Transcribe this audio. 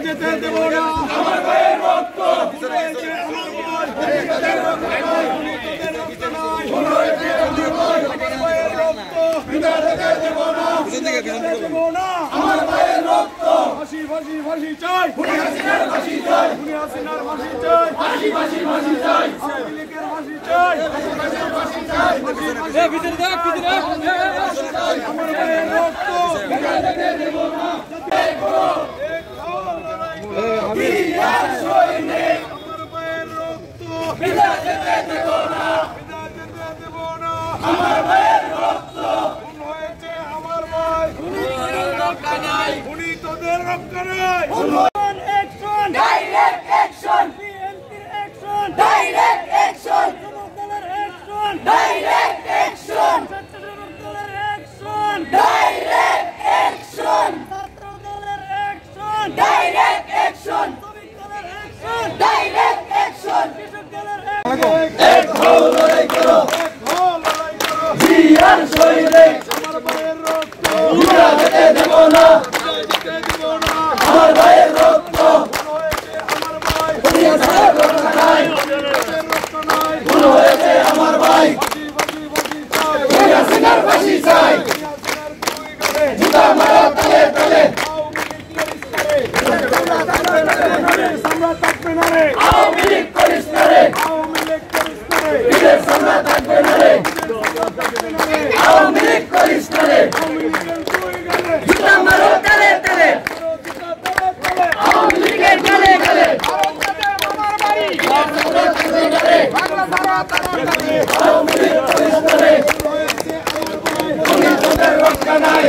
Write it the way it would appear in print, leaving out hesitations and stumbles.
যেতে দেব না আমার ভাইয়ের রক্ত হয়েছে আমার ভাই তোদের রক্ত নাই আমার ভাইয়ের রক্ত বিনা যেতে দেব না আমার ভাইয়ের রক্ত ফাঁসি ফাঁসি ফাঁসি চাই খুনি হাসিনার ফাঁসি চাই খুনি হাসিনার ফাঁসি চাই ফাঁসি ফাঁসি ফাঁসি চাই আওয়ামী লীগের ফাঁসি চাই ফাঁসি ফাঁসি ফাঁসি চাই এ ভিতরে দেখ আমার ভাইয়ের রক্ত বিনা যেতে দেব না আমার ভাইয়ের রক্ত হয়েছে আমার ভাই উনি তোদের রক্ষা নাই অ্যাকশন ডাইরেক্ট অ্যাকশন বিএনপির অ্যাকশন ডাইরেক্ট অ্যাকশন জনগণের অ্যাকশন ডাইরেক্ট অ্যাকশন ছাত্রদলের অ্যাকশন ডাইরেক্ট অ্যাকশন ছাত্রদলের অ্যাকশন ডাইরেক্ট অ্যাকশন শ্রমিকদলের অ্যাকশন ডাইরেক্ট অ্যাকশন কৃষকদলের অ্যাকশন লড়াই করো জিয়ার শহীদে আমার ভাইয়ের রক্ত বিনা যেতে দেব না আমার ভাইয়ের রক্ত হয়েছে আমার ভাই খুন হয়েছে আমার ভাই খুনি হাসিনার ফাঁসি চাই জুতা মারো তালে তালে আওয়ামী লীগ করিস না রে বিদেশ সামলা থাকবে না রে আওয়ামী লীগ করিস না রে জুতা মারো তালে তালে আওয়ামী লীগের গালে গালে আওয়ামী লীগ করিস না রে তোদের রক্ষা নাই